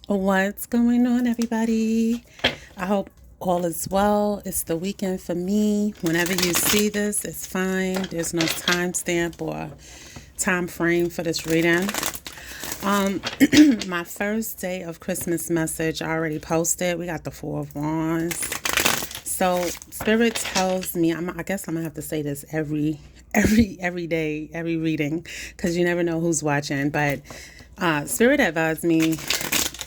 What's going on, everybody? I hope all is well. It's the weekend for me. Whenever you see this, it's fine. There's no timestamp or time frame for this reading. Um, my first day of Christmas message I already posted. We got the Four of Wands. So Spirit tells me, I guess I'm gonna have to say this every day, every reading, because you never know who's watching. But Spirit advised me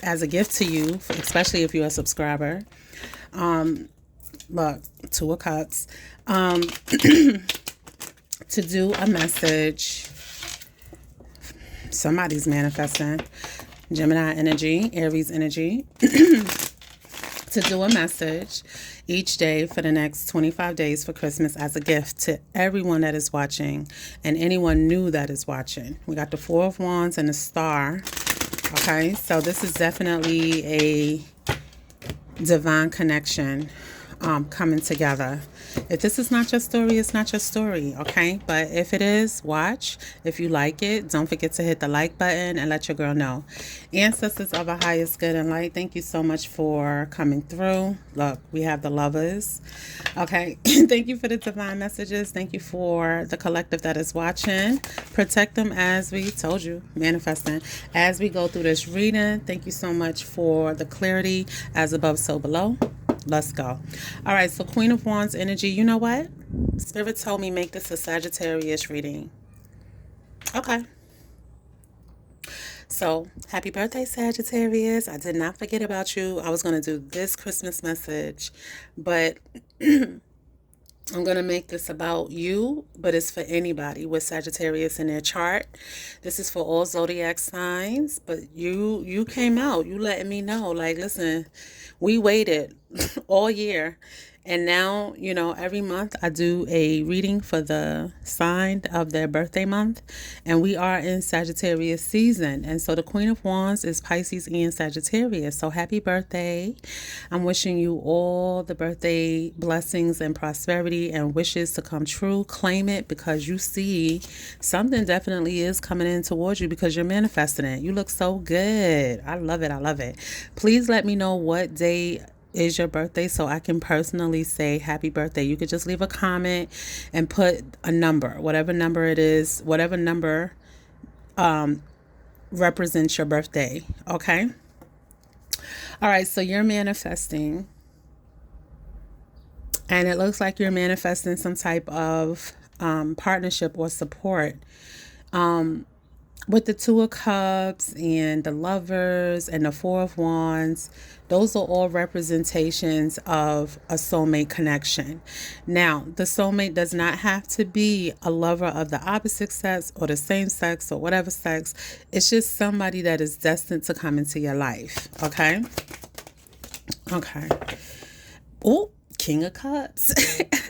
as a gift to you, especially if you're a subscriber. Look, Two of Cups, to do a message. Somebody's manifesting. Gemini energy, Aries energy, to do a message each day for the next 25 days for Christmas as a gift to everyone that is watching and anyone new that is watching. We got the Four of Wands and the Star. Okay, so this is definitely a divine connection coming together. If this is not your story, it's not your story, okay? But if it is, watch. If you like it, don't forget to hit the like button and let your girl know. Ancestors of our highest good and light, thank you so much for coming through. Look, we have the lovers, okay? Thank you for the divine messages. Thank you for the collective that is watching. Protect them as we told you, manifesting. As we go through this reading, thank you so much for the clarity, as above, so below. Let's go. All right, so Queen of Wands energy. You know what? Spirit told me make this a Sagittarius reading. Okay. So, happy birthday, Sagittarius. I did not forget about you. I was going to do this Christmas message, but I'm going to make this about you, but it's for anybody with Sagittarius in their chart. This is for all zodiac signs, but you came out. You letting me know, like, listen, we waited all year. And now, every month I do a reading for the sign of their birthday month. And we are in Sagittarius season. And so the Queen of Wands is Pisces and Sagittarius. So happy birthday. I'm wishing you all the birthday blessings and prosperity and wishes to come true. Claim it because you see something definitely is coming in towards you because you're manifesting it. You look so good. I love it. I love it. Please let me know what day is your birthday so I can personally say happy birthday. You could just leave a comment and put a number, whatever number it is, whatever number represents your birthday. Okay. All right. So you're manifesting, and it looks like you're manifesting some type of partnership or support. With the Two of Cups and the Lovers and the Four of Wands, those are all representations of a soulmate connection. Now, the soulmate does not have to be a lover of the opposite sex or the same sex or whatever sex. It's just somebody that is destined to come into your life. Okay? Okay. Oh, King of Cups.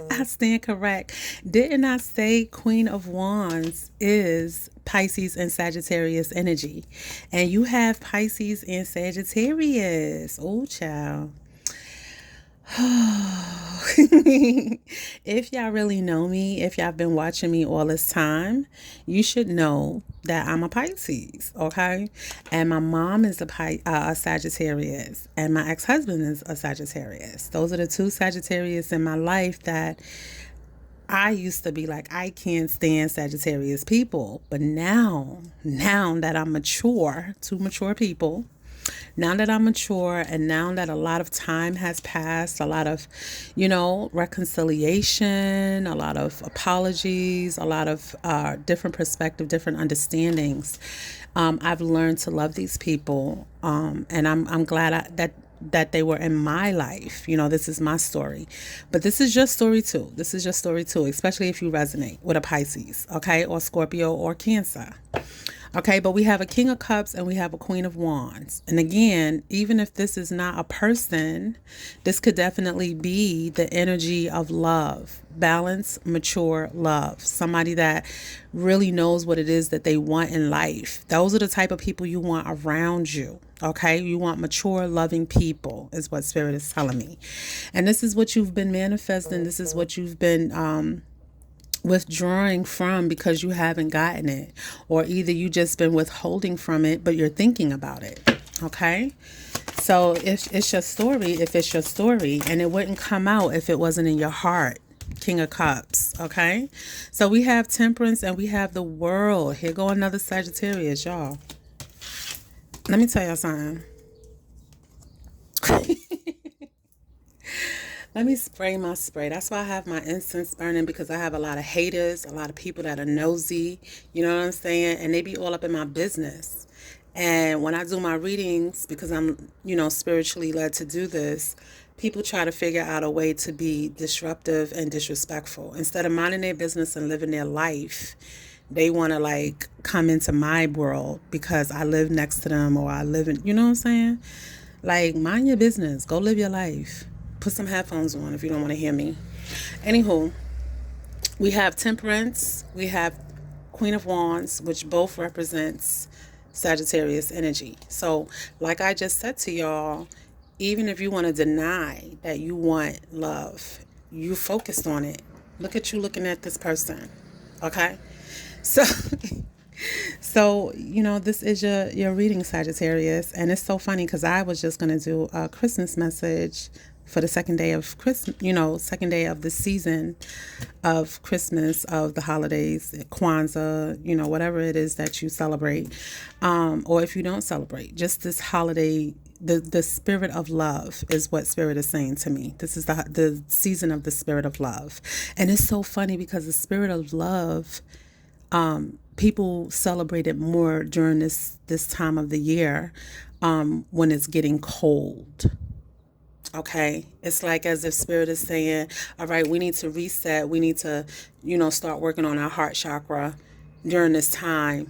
I stand correct. Didn't I say Queen of Wands is Pisces and Sagittarius energy? And you have Pisces and Sagittarius. Oh, child. If y'all really know me, if y'all been watching me all this time, you should know that I'm a Pisces, okay? And my mom is a Sagittarius, and my ex-husband is a Sagittarius. Those are the two Sagittarius in my life that I used to be like, I can't stand Sagittarius people. But now that I'm mature, two mature people, now that I'm mature and now that a lot of time has passed, a lot of, reconciliation, a lot of apologies, a lot of different perspective, different understandings, I've learned to love these people. And I'm glad that they were in my life. This is my story. But this is your story too. This is your story too, especially if you resonate with a Pisces, okay, or Scorpio or Cancer. Okay, but we have a King of Cups and we have a Queen of Wands. And again, even if this is not a person, this could definitely be the energy of love, balance, mature love. Somebody that really knows what it is that they want in life. Those are the type of people you want around you. Okay, you want mature, loving people is what Spirit is telling me. And this is what you've been manifesting. This is what you've been withdrawing from because you haven't gotten it, or either you just been withholding from it but you're thinking about it. Okay? So it's your story if it's your story, and it wouldn't come out if it wasn't in your heart. King of Cups, okay? So we have Temperance and we have the World. Here go another Sagittarius, y'all. Let me tell y'all something. Let me spray my spray. That's why I have my incense burning, because I have a lot of haters, a lot of people that are nosy, you know what I'm saying? And they be all up in my business. And when I do my readings, because I'm, spiritually led to do this, people try to figure out a way to be disruptive and disrespectful. Instead of minding their business and living their life, they want to like come into my world because I live next to them, or I live in, you know what I'm saying? Like, mind your business. Go live your life. Put some headphones on if you don't want to hear me. Anywho, we have Temperance. We have Queen of Wands, which both represents Sagittarius energy. So, like I just said to y'all, even if you want to deny that you want love, you focused on it. Look at you looking at this person. Okay? So this is your reading, Sagittarius, and it's so funny because I was just gonna do a Christmas message for the second day of Christmas, second day of the season of Christmas, of the holidays, Kwanzaa, whatever it is that you celebrate, or if you don't celebrate, just this holiday. The spirit of love is what Spirit is saying to me. This is the season of the spirit of love, and it's so funny because the spirit of love, people celebrate it more during this time of the year, when it's getting cold. Okay, it's like as if Spirit is saying, all right, we need to reset. We need to, start working on our heart chakra during this time.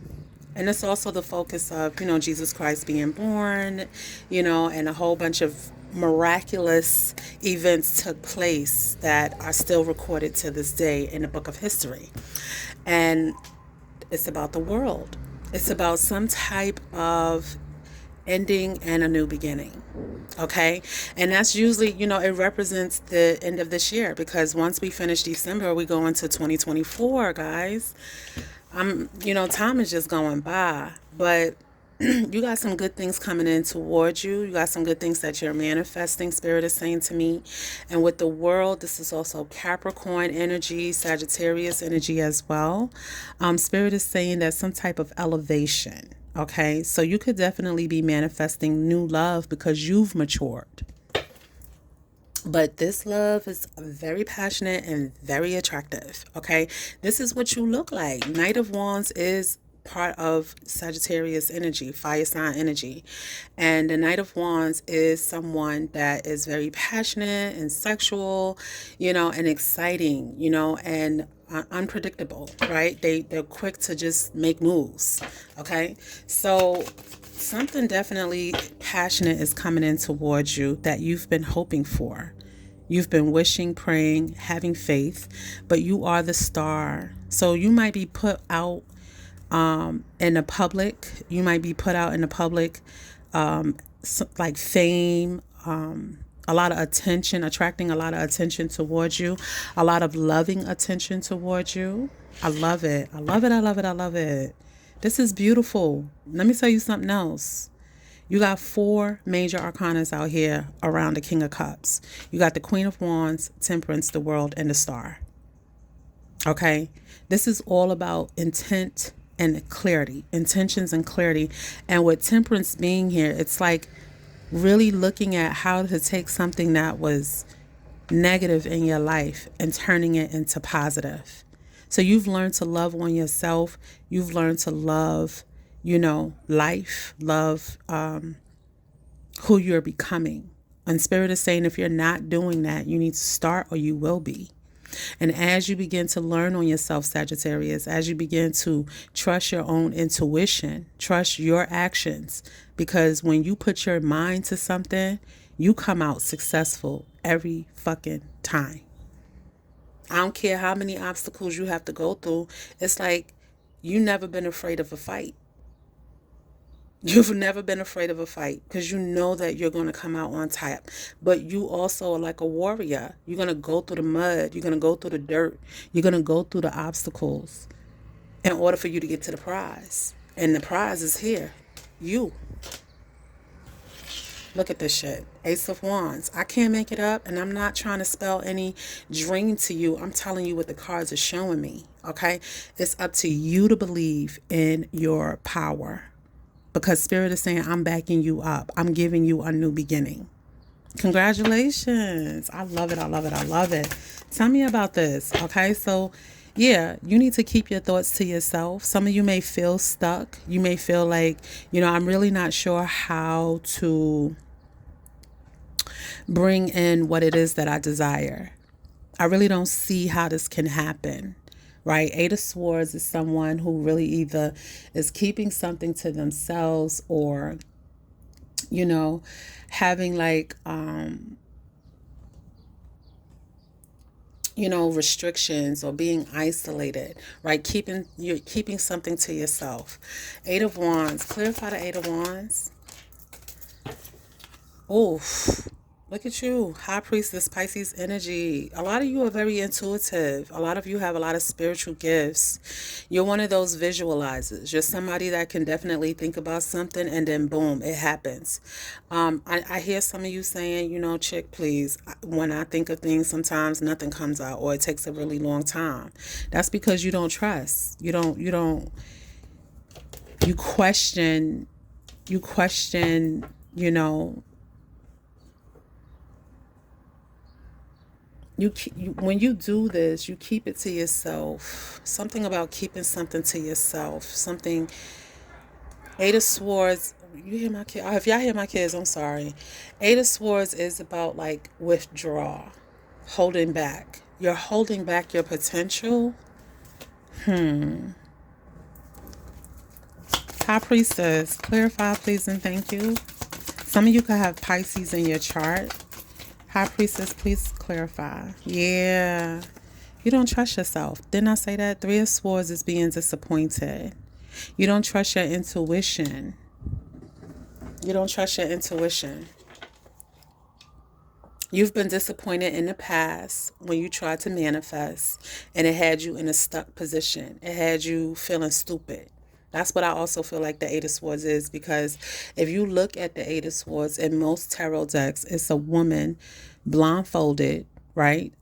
And it's also the focus of, Jesus Christ being born, and a whole bunch of miraculous events took place that are still recorded to this day in the book of history. And it's about the world. It's about some type of ending and a new beginning. Okay? And that's usually, it represents the end of this year, because once we finish December, we go into 2024, guys. Time is just going by, but you got some good things coming in towards you. You got some good things that you're manifesting, Spirit is saying to me. And with the World, this is also Capricorn energy, Sagittarius energy as well. Spirit is saying that some type of elevation. Okay, so you could definitely be manifesting new love because you've matured. But this love is very passionate and very attractive. Okay, this is what you look like. Knight of Wands is part of Sagittarius energy, fire sign energy. And the Knight of Wands is someone that is very passionate and sexual, and exciting, and unpredictable, right? They're quick to just make moves. Okay, so something definitely passionate is coming in towards you that you've been hoping for. You've been wishing, praying, having faith, but you are the star. So you might be put out in the public. You might be put out in the public, like fame, a lot of attention, attracting a lot of attention towards you, a lot of loving attention towards you. I love it. I love it. I love it. I love it. This is beautiful. Let me tell you something else. You got 4 major arcanas out here around the King of Cups. You got the Queen of Wands, Temperance, the World, and the Star. Okay? This is all about intent and clarity, intentions and clarity. And with Temperance being here, it's like really looking at how to take something that was negative in your life and turning it into positive. So you've learned to love on yourself. You've learned to love, life, love who you're becoming. And Spirit is saying if you're not doing that, you need to start, or you will be. And as you begin to learn on yourself, Sagittarius, as you begin to trust your own intuition, trust your actions, because when you put your mind to something, you come out successful every fucking time. I don't care how many obstacles you have to go through. It's like you've never been afraid of a fight. You've never been afraid of a fight because you know that you're going to come out on top. But you also are like a warrior. You're going to go through the mud. You're going to go through the dirt. You're going to go through the obstacles in order for you to get to the prize. And the prize is here. You. Look at this shit. Ace of Wands. I can't make it up, and I'm not trying to spell any dream to you. I'm telling you what the cards are showing me, okay? It's up to you to believe in your power, because Spirit is saying, I'm backing you up. I'm giving you a new beginning. Congratulations. I love it. I love it. I love it. Tell me about this, okay? So, yeah, you need to keep your thoughts to yourself. Some of you may feel stuck. You may feel like, I'm really not sure how to bring in what it is that I desire. I really don't see how this can happen, right? Eight of Swords is someone who really either is keeping something to themselves or, having like, restrictions or being isolated, right? You're keeping something to yourself. Eight of Wands. Clarify the Eight of Wands. Oof. Look at you. High Priestess, Pisces energy. A lot of you are very intuitive. A lot of you have a lot of spiritual gifts. You're one of those visualizers. You're somebody that can definitely think about something and then boom, it happens. I hear some of you saying, chick, please, when I think of things, sometimes nothing comes out or it takes a really long time. That's because you don't trust. You question, when you do this, you keep it to yourself. Something about keeping something to yourself. Something. Eight of Swords. You hear my kid? If y'all hear my kids, I'm sorry. Eight of Swords is about like withdraw, holding back. You're holding back your potential. High Priestess, clarify, please, and thank you. Some of you could have Pisces in your chart. High Priestess, please clarify. Yeah. You don't trust yourself. Didn't I say that? Three of Swords is being disappointed. You don't trust your intuition. You don't trust your intuition. You've been disappointed in the past when you tried to manifest and it had you in a stuck position. It had you feeling stupid. That's what I also feel like the Eight of Swords is, because if you look at the Eight of Swords in most tarot decks, it's a woman blindfolded, right,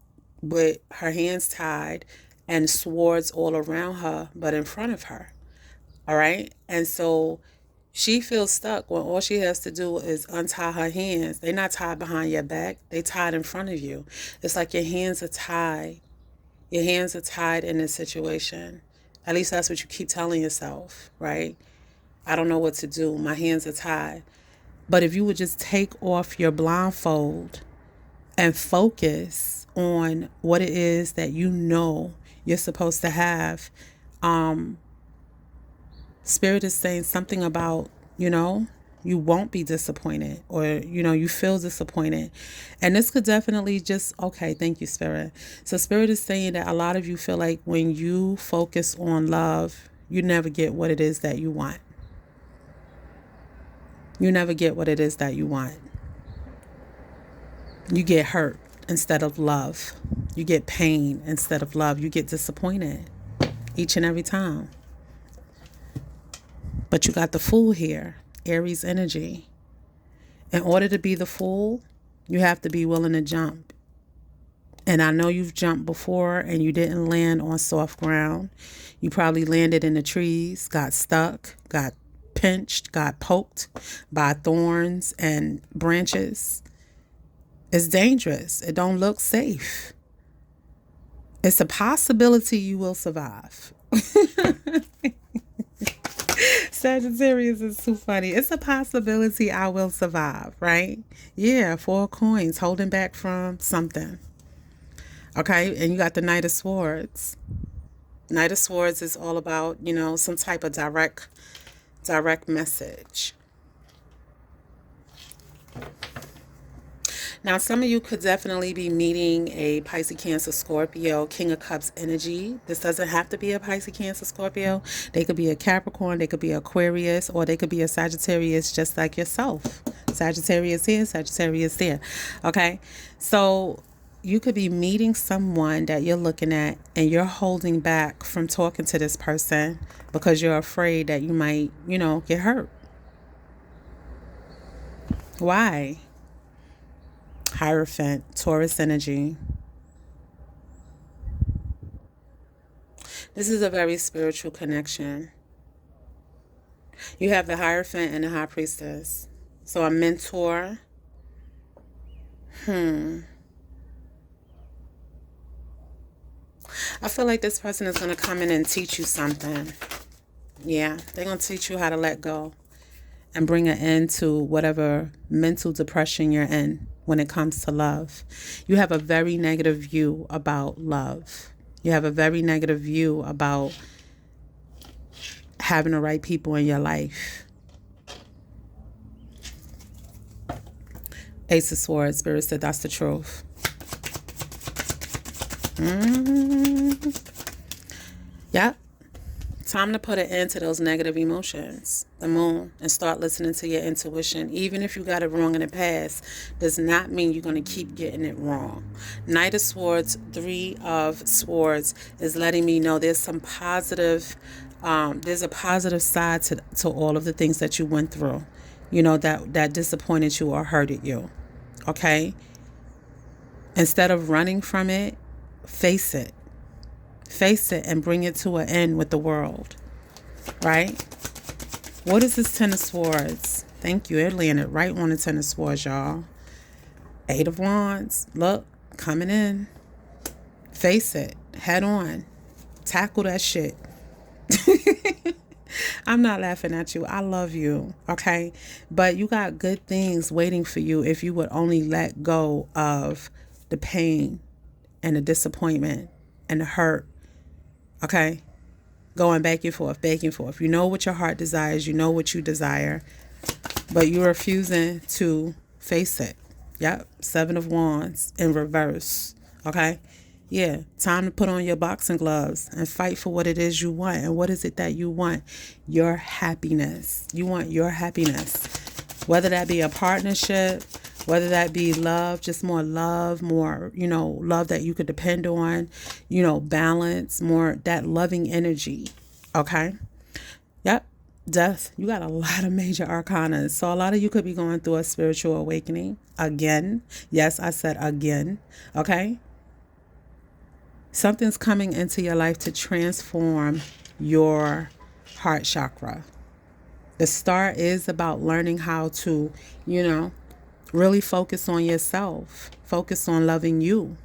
with her hands tied and swords all around her, but in front of her. All right. And so she feels stuck when all she has to do is untie her hands. They're not tied behind your back. They tied in front of you. It's like your hands are tied. Your hands are tied in this situation. At least that's what you keep telling yourself, right? I don't know what to do. My hands are tied. But if you would just take off your blindfold and focus on what it is that you're supposed to have, Spirit is saying something about, you won't be disappointed, or, you feel disappointed. And this could definitely okay, thank you, Spirit. So Spirit is saying that a lot of you feel like when you focus on love, you never get what it is that you want. You never get what it is that you want. You get hurt instead of love. You get pain instead of love. You get disappointed each and every time. But you got the Fool here, Aries energy. In order to be the Fool, you have to be willing to jump. And I know you've jumped before and you didn't land on soft ground. You probably landed in the trees, got stuck, got pinched, got poked by thorns and branches. It's dangerous. It don't look safe. It's a possibility you will survive. Sagittarius is too funny. It's a possibility I will survive, right? Yeah, 4 coins, holding back from something. Okay, and you got the Knight of Swords. Knight of Swords is all about, some type of direct message. Now, some of you could definitely be meeting a Pisces, Cancer, Scorpio, King of Cups energy. This doesn't have to be a Pisces, Cancer, Scorpio. They could be a Capricorn, they could be Aquarius, or they could be a Sagittarius just like yourself. Sagittarius here, Sagittarius there. Okay? So you could be meeting someone that you're looking at and you're holding back from talking to this person because you're afraid that you might, get hurt. Why? Hierophant, Taurus energy. This is a very spiritual connection. You have the Hierophant and the High Priestess. So a mentor. I feel like this person is going to come in and teach you something. Yeah, they're going to teach you how to let go and bring an end to whatever mental depression you're in when it comes to love. You have a very negative view about love. You have a very negative view about having the right people in your life. Ace of Swords, Spirit said that's the truth. Yep. Time to put an end to those negative emotions. The Moon, and start listening to your intuition. Even if you got it wrong in the past, does not mean you're going to keep getting it wrong. Knight of Swords, Three of Swords is letting me know there's some positive, there's a positive side to all of the things that you went through, you know, that disappointed you or hurted you. Okay? Instead of running from it, face it. Face it and bring it to an end with the world. Right? What is this Ten of Swords? Thank you. It landed right on the Ten of Swords, y'all. Eight of Wands. Look, coming in. Face it. Head on. Tackle that shit. I'm not laughing at you. I love you. Okay? But you got good things waiting for you if you would only let go of the pain and the disappointment and the hurt. Okay? Going back and forth, back and forth. You know what your heart desires. You know what you desire. But you're refusing to face it. Yep. Seven of Wands in reverse. Okay? Yeah. Time to put on your boxing gloves and fight for what it is you want. And what is it that you want? Your happiness. You want your happiness. Whether that be a partnership, whether that be love, just more love, more, you know, love that you could depend on, you know, balance, more that loving energy. Okay? Yep. Death. You got a lot of major arcana. So a lot of you could be going through a spiritual awakening again. Yes, I said again. Okay? Something's coming into your life to transform your heart chakra. The star is about learning how to, you know, really focus on yourself. Focus on loving you.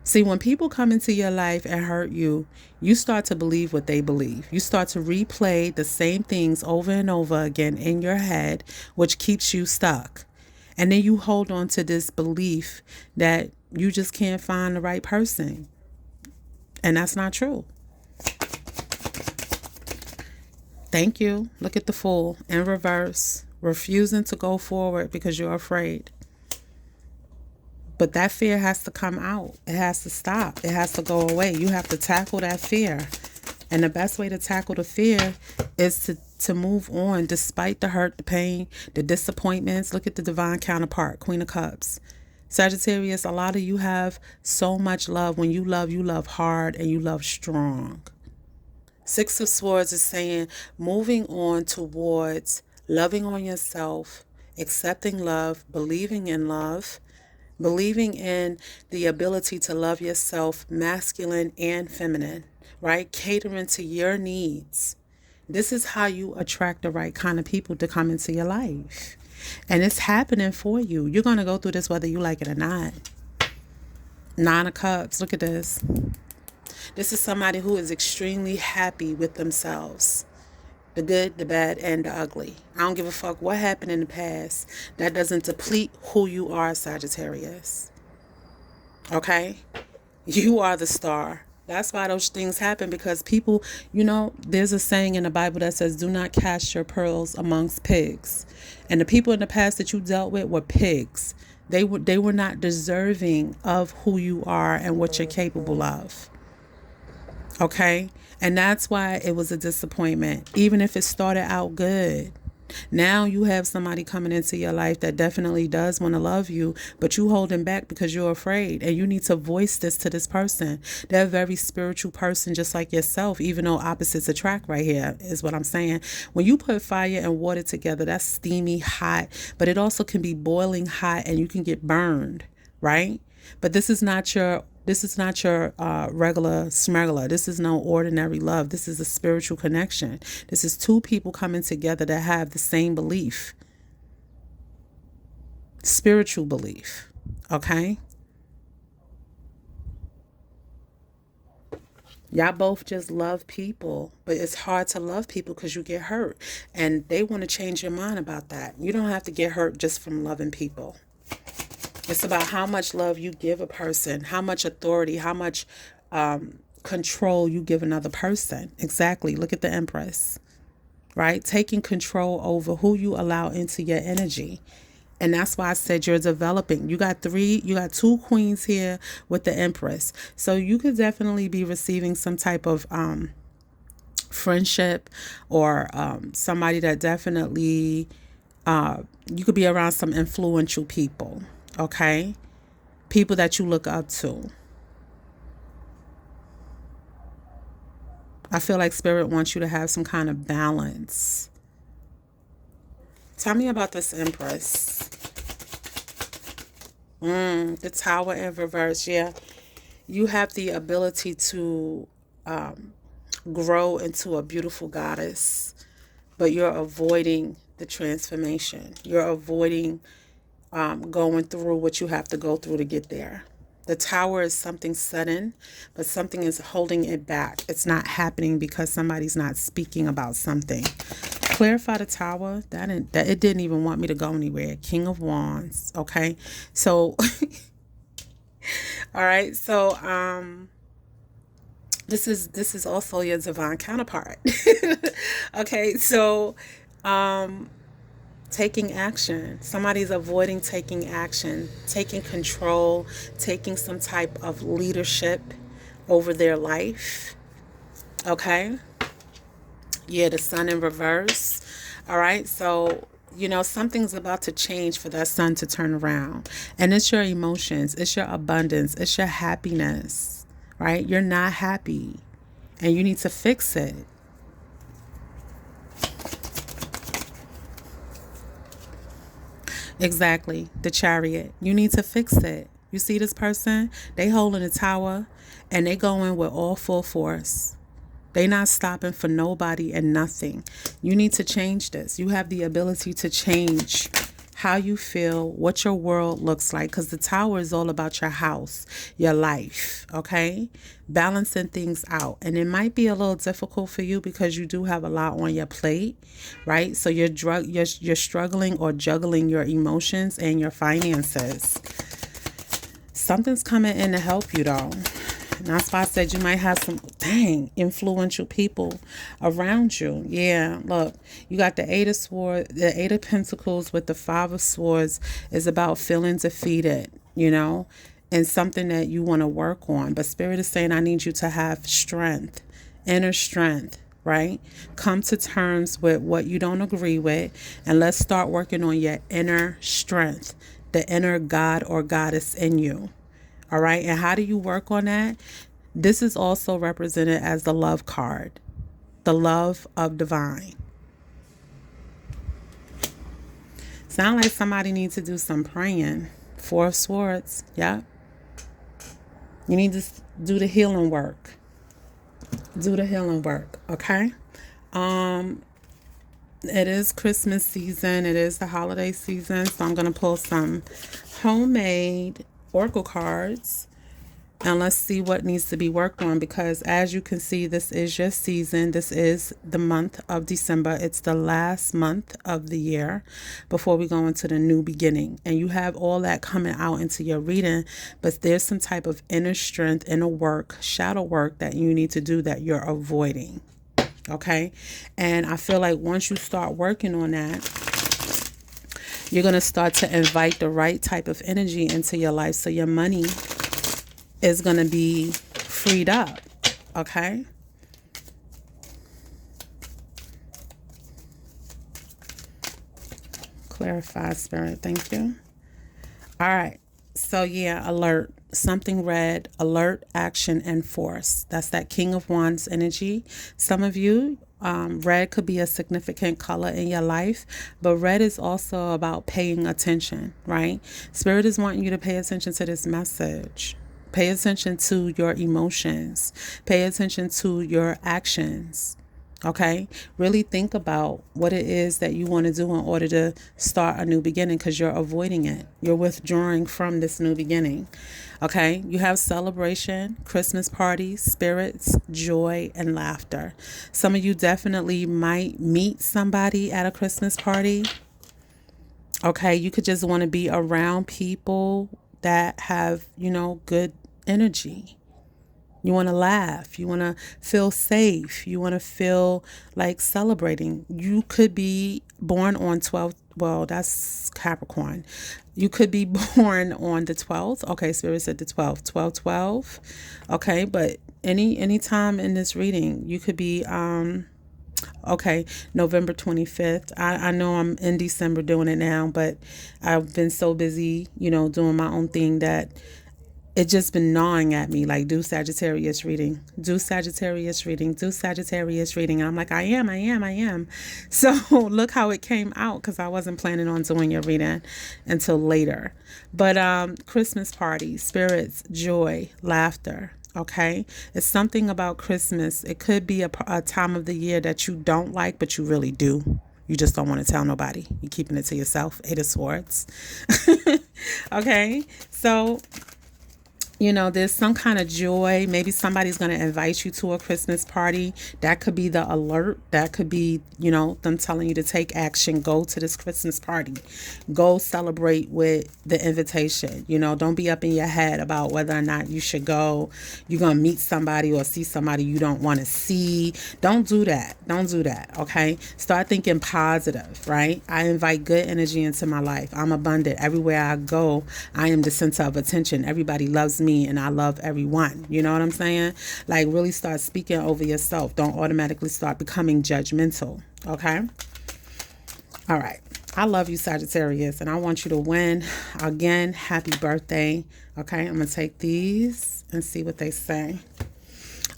See, when people come into your life and hurt you, you start to believe what they believe. You start to replay the same things over and over again in your head, which keeps you stuck. And then you hold on to this belief that you just can't find the right person. And that's not true. Thank you. Look at the Fool in reverse. Refusing to go forward because you're afraid. But that fear has to come out. It has to stop. It has to go away. You have to tackle that fear. And the best way to tackle the fear is to move on despite the hurt, the pain, the disappointments. Look at the divine counterpart, Queen of Cups. Sagittarius, a lot of you have so much love. When you love hard and you love strong. Six of Swords is saying moving on towards loving on yourself, accepting love, believing in love, believing in the ability to love yourself, masculine and feminine, right? Catering to your needs. This is how you attract the right kind of people to come into your life. And it's happening for you. You're going to go through this whether you like it or not. Nine of Cups. Look at this. This is somebody who is extremely happy with themselves. The good, the bad, and the ugly. I don't give a fuck what happened in the past. That doesn't deplete who you are, Sagittarius. Okay? You are the star. That's why those things happen, because people, you know, there's a saying in the Bible that says, do not cast your pearls amongst pigs. And the people in the past that you dealt with were pigs. They were not deserving of who you are and what you're capable of. Okay? And that's why it was a disappointment, even if it started out good. Now you have somebody coming into your life that definitely does want to love you, but you holding back because you're afraid. And you need to voice this to this person. They're a very spiritual person just like yourself, even though opposites attract right here is what I'm saying. When you put fire and water together, that's steamy, hot, but it also can be boiling hot and you can get burned, right? But this is not your regular smuggler. This is no ordinary love. This is a spiritual connection. This is two people coming together that have the same belief. Spiritual belief. Okay? Y'all both just love people, but it's hard to love people because you get hurt. And they want to change your mind about that. You don't have to get hurt just from loving people. It's about how much love you give a person, how much authority, how much control you give another person. Exactly. Look at the Empress, right? Taking control over who you allow into your energy. And that's why I said you're developing. You got two queens here with the Empress. So you could definitely be receiving some type of friendship or somebody that definitely, you could be around some influential people. Okay? People that you look up to. I feel like Spirit wants you to have some kind of balance. Tell me about this Empress. The Tower in reverse. Yeah. You have the ability to grow into a beautiful goddess, but you're avoiding the transformation. You're avoiding going through what you have to go through to get there. The Tower is something sudden, but something is holding it back. It's not happening because somebody's not speaking about something. Clarify the Tower. That it didn't even want me to go anywhere. King of Wands. Okay, so all right. So this is also your divine counterpart. Okay, so taking action. Somebody's avoiding taking action, taking control, taking some type of leadership over their life. Okay? Yeah, the Sun in reverse. All right? So, something's about to change for that sun to turn around. And it's your emotions. It's your abundance. It's your happiness. Right? You're not happy. And you need to fix it. Exactly. The Chariot. You need to fix it. You see this person? They holding the Tower and they going with all full force. They not stopping for nobody and nothing. You need to change this. You have the ability to change how you feel, what your world looks like, because the Tower is all about your house, your life, okay? Balancing things out. And it might be a little difficult for you because you do have a lot on your plate, right? So you're struggling or juggling your emotions and your finances. Something's coming in to help you, though. And that's why I said you might have some, influential people around you. Yeah, look, you got the Eight of Swords, the Eight of Pentacles with the Five of Swords is about feeling defeated, and something that you want to work on. But Spirit is saying, I need you to have strength, inner strength, right? Come to terms with what you don't agree with, and let's start working on your inner strength, the inner God or goddess in you. All right. And how do you work on that? This is also represented as the love card, the love of divine. Sound like somebody needs to do some praying. Four of Swords. Yep. You need to do the healing work. Do the healing work. Okay. It is Christmas season. It is the holiday season. So I'm going to pull some homemade oracle cards and let's see what needs to be worked on, because as you can see, this is your season. This is the month of December. It's the last month of the year before we go into the new beginning, and you have all that coming out into your reading, but there's some type of inner strength, inner work, shadow work that you need to do that you're avoiding. Okay, and I feel like once you start working on that, you're going to start to invite the right type of energy into your life. So your money is going to be freed up. Okay. clarify, Spirit. Thank you. All right. So, yeah, alert. Something red, alert, action, and force. That's that King of Wands energy. Some of you, red could be a significant color in your life, but red is also about paying attention, right? Spirit is wanting you to pay attention to this message. Pay attention to your emotions. Pay attention to your actions. Okay, really think about what it is that you want to do in order to start a new beginning, because you're avoiding it. You're withdrawing from this new beginning. Okay, you have celebration, Christmas parties, spirits, joy, and laughter. Some of you definitely might meet somebody at a Christmas party. Okay, you could just want to be around people that have, good energy. You want to laugh. You want to feel safe. You want to feel like celebrating. You could be born on 12th. Well, that's Capricorn. You could be born on the 12th. Okay, Spirit said the 12th. 12/12. Okay, but any time in this reading, you could be okay, November 25th. I know I'm in December doing it now, but I've been so busy, doing my own thing that it just been gnawing at me, like, do Sagittarius reading, do Sagittarius reading, do Sagittarius reading. And I'm like, I am. So look how it came out, because I wasn't planning on doing your reading until later. But Christmas party, spirits, joy, laughter. Okay, it's something about Christmas. It could be a time of the year that you don't like, but you really do. You just don't want to tell nobody. You're keeping it to yourself. 8 of Swords. Okay, so there's some kind of joy. Maybe somebody's going to invite you to a Christmas party. That could be the alert. That could be, them telling you to take action. Go to this Christmas party. Go celebrate with the invitation. Don't be up in your head about whether or not you should go. You're going to meet somebody or see somebody you don't want to see. Don't do that. Don't do that. Okay. Start thinking positive, right? I invite good energy into my life. I'm abundant. Everywhere I go, I am the center of attention. Everybody loves me and I love everyone. You know what I'm saying? Like, really start speaking over yourself. Don't automatically start becoming judgmental. Okay? All right. I love you, Sagittarius, and I want you to win. Again, happy birthday. Okay? I'm going to take these and see what they say.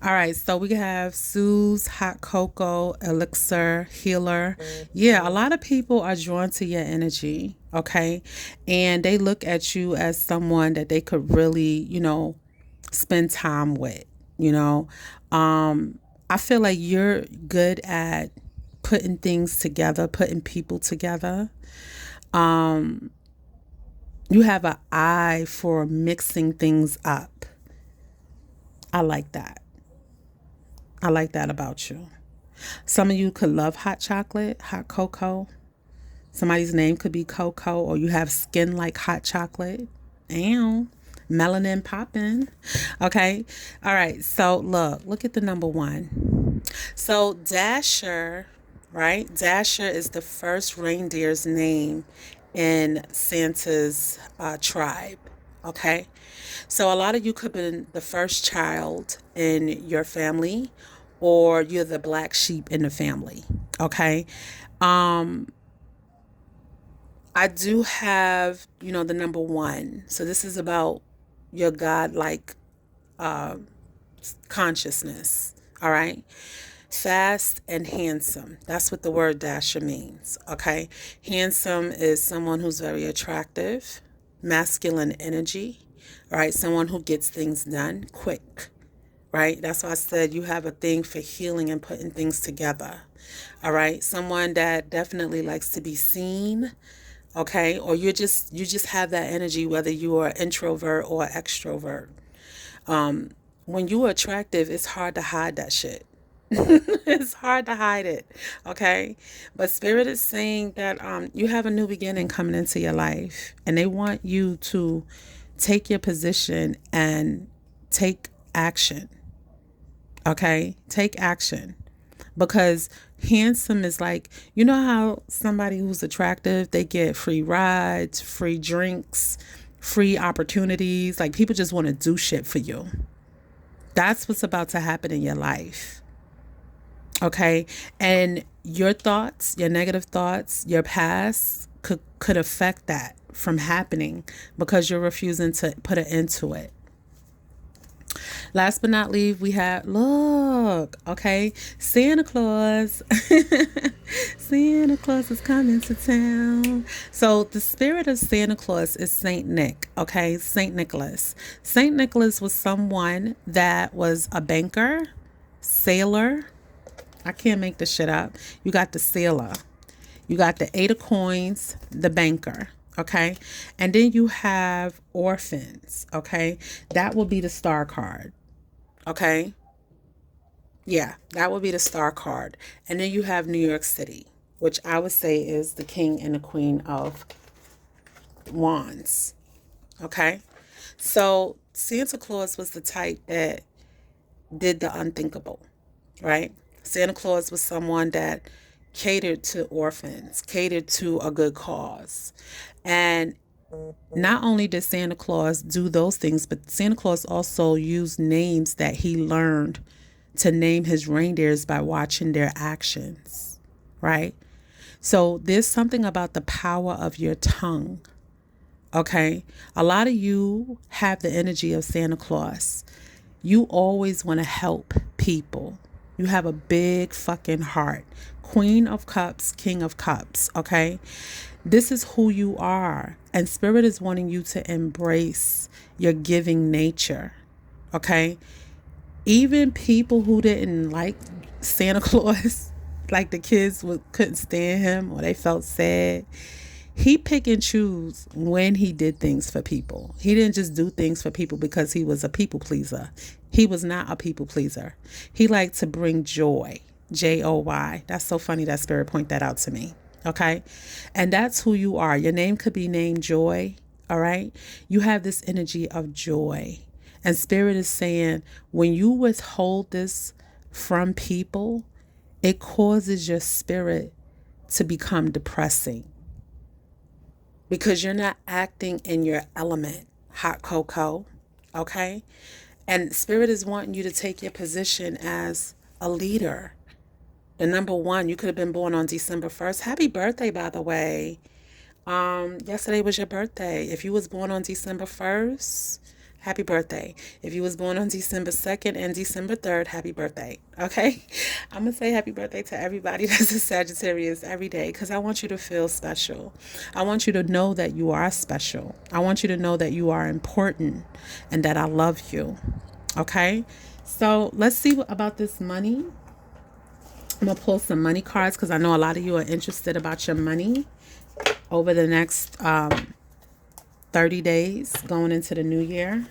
All right, so we have Sue's Hot Cocoa, Elixir, Healer. Yeah, a lot of people are drawn to your energy, okay? And they look at you as someone that they could really, spend time with, I feel like you're good at putting things together, putting people together. You have an eye for mixing things up. I like that. I like that about you. Some of you could love hot chocolate, hot cocoa. Somebody's name could be Coco, or you have skin like hot chocolate. Ow. Melanin popping. Okay. All right. So look at the number 1. So Dasher, right? Dasher is the first reindeer's name in Santa's tribe. Okay. So a lot of you could have been the first child in your family, or you're the black sheep in the family. Okay. I do have, the number 1. So this is about your God-like consciousness. All right. Fast and handsome. That's what the word Dasher means. Okay. Handsome is someone who's very attractive, masculine energy. All right. Someone who gets things done quick. Right. That's why I said you have a thing for healing and putting things together. All right. Someone that definitely likes to be seen. Okay. Or you just have that energy, whether you are introvert or extrovert. When you are attractive, it's hard to hide that shit. It's hard to hide it. Okay. But Spirit is saying that you have a new beginning coming into your life, and they want you to take your position and take action. Okay. Take action. Because handsome is like, how somebody who's attractive, they get free rides, free drinks, free opportunities. Like, people just want to do shit for you. That's what's about to happen in your life. Okay. And your thoughts, your negative thoughts, your past could affect that from happening because you're refusing to put an end to it. Last but not least, we have, look, okay, Santa Claus. Santa Claus is coming to town. So the spirit of Santa Claus is Saint Nick, okay, Saint Nicholas. Saint Nicholas was someone that was a banker, sailor. I can't make this shit up. You got the sailor. You got the 8 of coins, the banker. Okay. And then you have orphans. Okay. That will be the star card. Okay. Yeah, that would be the star card. And then you have New York City, which I would say is the king and the queen of wands. Okay. So Santa Claus was the type that did the unthinkable, right? Santa Claus was someone that catered to orphans, catered to a good cause. And not only did Santa Claus do those things, but Santa Claus also used names that he learned to name his reindeers by watching their actions, right? So there's something about the power of your tongue, okay? A lot of you have the energy of Santa Claus. You always want to help people. You have a big fucking heart. Queen of Cups, King of Cups, okay? This is who you are. And Spirit is wanting you to embrace your giving nature, okay? Even people who didn't like Santa Claus, like the kids couldn't stand him or they felt sad, he pick and choose when he did things for people. He didn't just do things for people because he was a people pleaser. He was not a people pleaser. He liked to bring joy, Joy. That's so funny that Spirit point that out to me. Okay. And that's who you are. Your name could be named Joy. All right. You have this energy of joy. And Spirit is saying when you withhold this from people, it causes your spirit to become depressing because you're not acting in your element, hot cocoa. Okay. And Spirit is wanting you to take your position as a leader. The number one, you could have been born on December 1st. Happy birthday, by the way. Yesterday was your birthday. If you was born on December 1st, happy birthday. If you was born on December 2nd and December 3rd, happy birthday. Okay? I'm going to say happy birthday to everybody that's a Sagittarius every day because I want you to feel special. I want you to know that you are special. I want you to know that you are important and that I love you. Okay? So let's see about this money. I'm going to pull some money cards because I know a lot of you are interested about your money over the next 30 days going into the new year.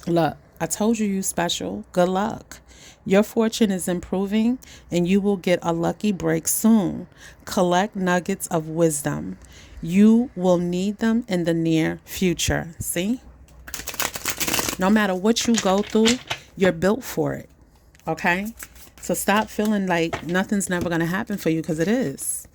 Look, I told you special. Good luck. Your fortune is improving and you will get a lucky break soon. Collect nuggets of wisdom. You will need them in the near future. See? No matter what you go through, you're built for it. Okay? So stop feeling like nothing's never going to happen for you because it is.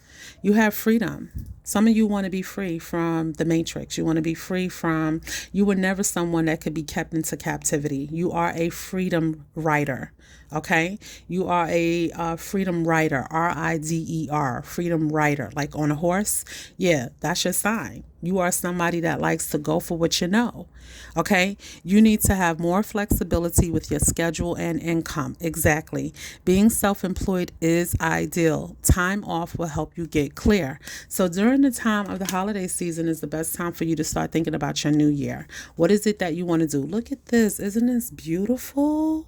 You have freedom. Some of you want to be free from the matrix. You want to be free from, you were never someone that could be kept into captivity. You are a freedom rider. Okay. You are a freedom rider, rider, freedom rider, like on a horse. Yeah, that's your sign. You are somebody that likes to go for what you know. Okay. You need to have more flexibility with your schedule and income. Exactly. Being self-employed is ideal. Time off will help you get clear. So during the time of the holiday season is the best time for you to start thinking about your new year. What is it that you want to do? Look at this. Isn't this beautiful?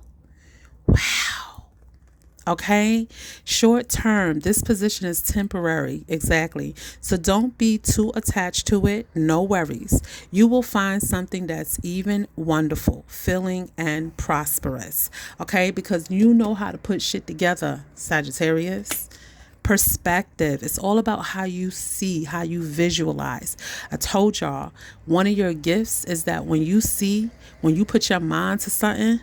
Wow. Okay. Short term. This position is temporary. Exactly. So don't be too attached to it. No worries. You will find something that's even wonderful, filling, and prosperous. Okay. Because you know how to put shit together, Sagittarius. Perspective. It's all about how you see, how you visualize. I told y'all, one of your gifts is that when you put your mind to something,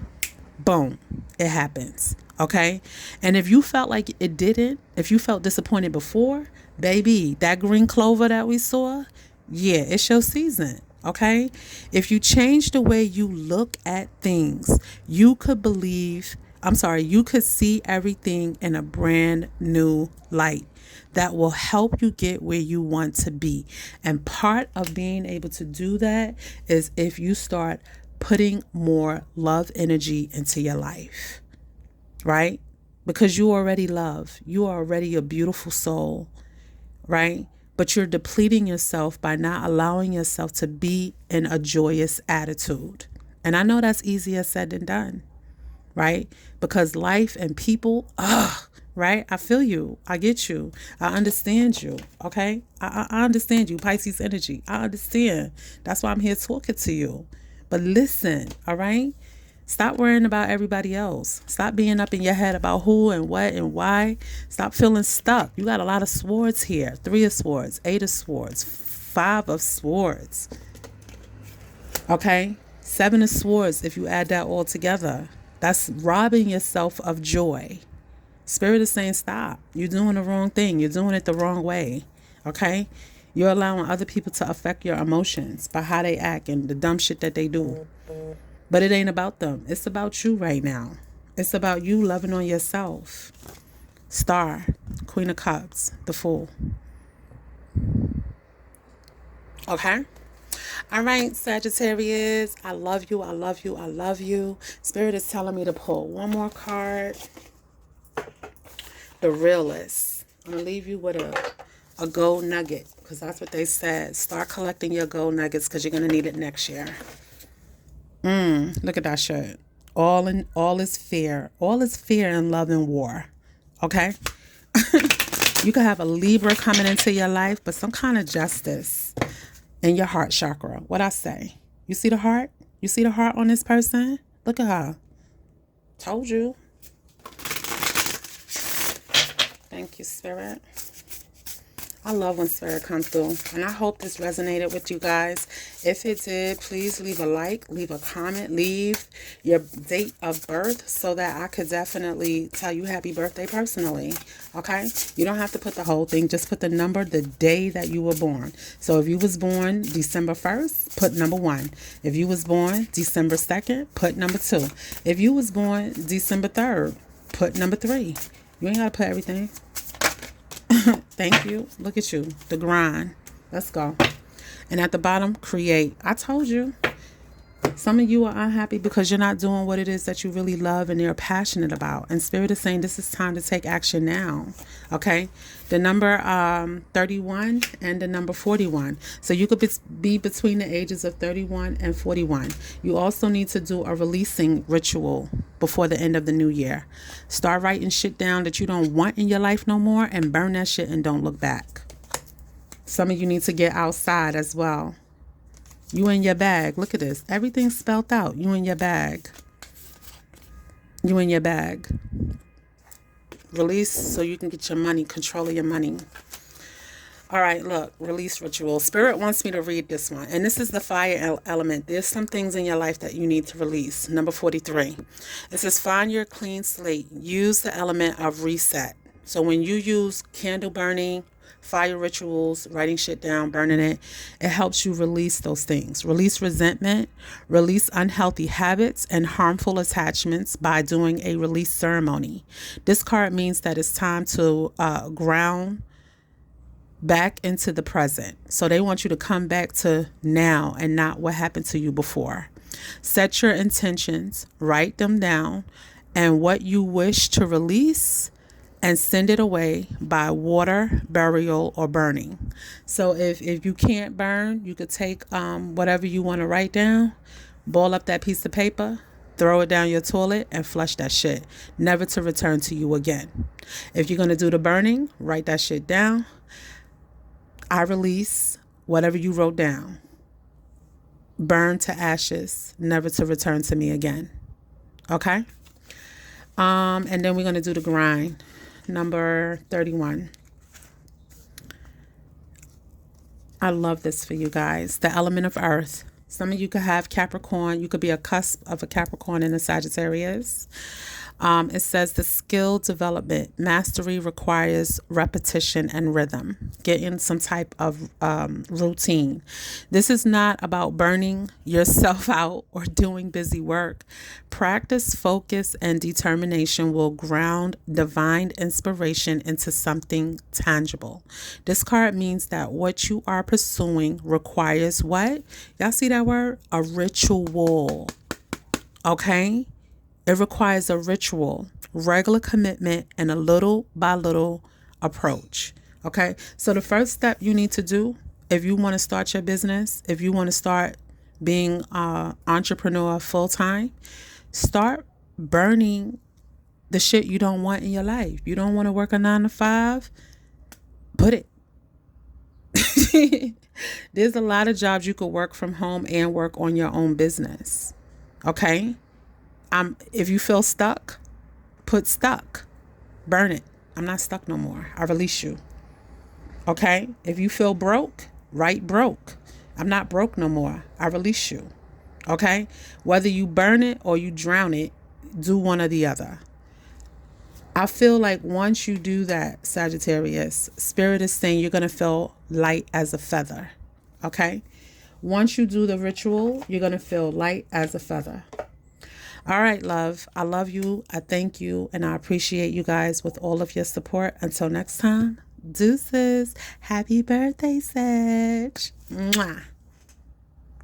boom, it happens. Okay. And if you felt like it didn't, if you felt disappointed before, baby, that green clover that we saw, yeah, it's your season. Okay. If you change the way you look at things, you could see everything in a brand new light. that will help you get where you want to be. And part of being able to do that is if you start putting more love energy into your life, right? Because you already love. You are already a beautiful soul, right? But you're depleting yourself by not allowing yourself to be in a joyous attitude. And I know that's easier said than done, right? Because life and people, right? I feel you. I get you. I understand you. Okay? I understand you, Pisces energy. I understand. That's why I'm here talking to you. But listen, all right? Stop worrying about everybody else. Stop being up in your head about who and what and why. Stop feeling stuck. You got a lot of swords here. 3 of swords, 8 of swords, 5 of swords. Okay? 7 of swords, if you add that all together. That's robbing yourself of joy. Spirit is saying stop. You're doing the wrong thing. You're doing it the wrong way. Okay? You're allowing other people to affect your emotions by how they act and the dumb shit that they do. But it ain't about them. It's about you right now. It's about you loving on yourself. Star, Queen of Cups, the Fool. Okay? All right, Sagittarius. I love you. I love you. I love you. Spirit is telling me to pull one more card. The Realist. I'm going to leave you with a gold nugget because that's what they said. Start collecting your gold nuggets because you're going to need it next year. Look at that shit. All is fear. All is fear and love and war. Okay? You could have a Libra coming into your life, but some kind of justice in your heart chakra. What I say? You see the heart? You see the heart on this person? Look at her. Told you. Thank you, Spirit. I love when Spirit comes through. And I hope this resonated with you guys. If it did, please leave a like, leave a comment, leave your date of birth so that I could definitely tell you happy birthday personally. Okay? You don't have to put the whole thing. Just put the number, the day that you were born. So if you was born December 1st, put number 1. If you was born December 2nd, put number 2. If you was born December 3rd, put number 3. You ain't got to put everything. Thank you. Look at you. The grind. Let's go. And at the bottom, create. I told you. Some of you are unhappy because you're not doing what it is that you really love and you're passionate about. And Spirit is saying this is time to take action now. Okay? The number 31 and the number 41. So you could be between the ages of 31 and 41. You also need to do a releasing ritual before the end of the new year. Start writing shit down that you don't want in your life no more and burn that shit and don't look back. Some of you need to get outside as well. You in your bag. Look at this. Everything's spelled out. You in your bag. You in your bag. Release so you can get your money. Control of your money. All right, look. Release ritual. Spirit wants me to read this one. And this is the fire element. There's some things in your life that you need to release. Number 43. It says, find your clean slate. Use the element of reset. So when you use candle burning, fire rituals, writing shit down, burning it, it helps you release those things. Release resentment, release unhealthy habits and harmful attachments by doing a release ceremony. This card means that it's time to ground back into the present. So they want you to come back to now and not what happened to you before. Set your intentions, write them down, and what you wish to release, and send it away by water, burial, or burning. So if you can't burn, you could take whatever you want to write down, ball up that piece of paper, throw it down your toilet, and flush that shit, never to return to you again. If you're going to do the burning, write that shit down. I release whatever you wrote down. Burn to ashes, never to return to me again. Okay? And then we're going to do the grind. Number 31. I love this for you guys. The element of earth. Some of you could have Capricorn. You could be a cusp of a Capricorn and a Sagittarius. It says the skill development mastery requires repetition and rhythm, getting some type of routine. This is not about burning yourself out or doing busy work. Practice, focus, and determination will ground divine inspiration into something tangible. This card means that what you are pursuing requires what? Y'all see that word? A ritual. Okay? It requires a ritual, regular commitment, and a little by little approach. Okay? So the first step you need to do if you want to start your business, if you want to start being an entrepreneur full time, start burning the shit you don't want in your life. You don't want to work a 9 to 5? Put it. There's a lot of jobs you could work from home and work on your own business. Okay? If you feel stuck, put stuck. Burn it. I'm not stuck no more. I release you. Okay? If you feel broke, write broke. I'm not broke no more. I release you. Okay? Whether you burn it or you drown it, do one or the other. I feel like once you do that, Sagittarius, Spirit is saying you're going to feel light as a feather. Okay? Once you do the ritual, you're going to feel light as a feather. All right, love. I love you. I thank you. And I appreciate you guys with all of your support. Until next time, deuces. Happy birthday, Sag. Mwah.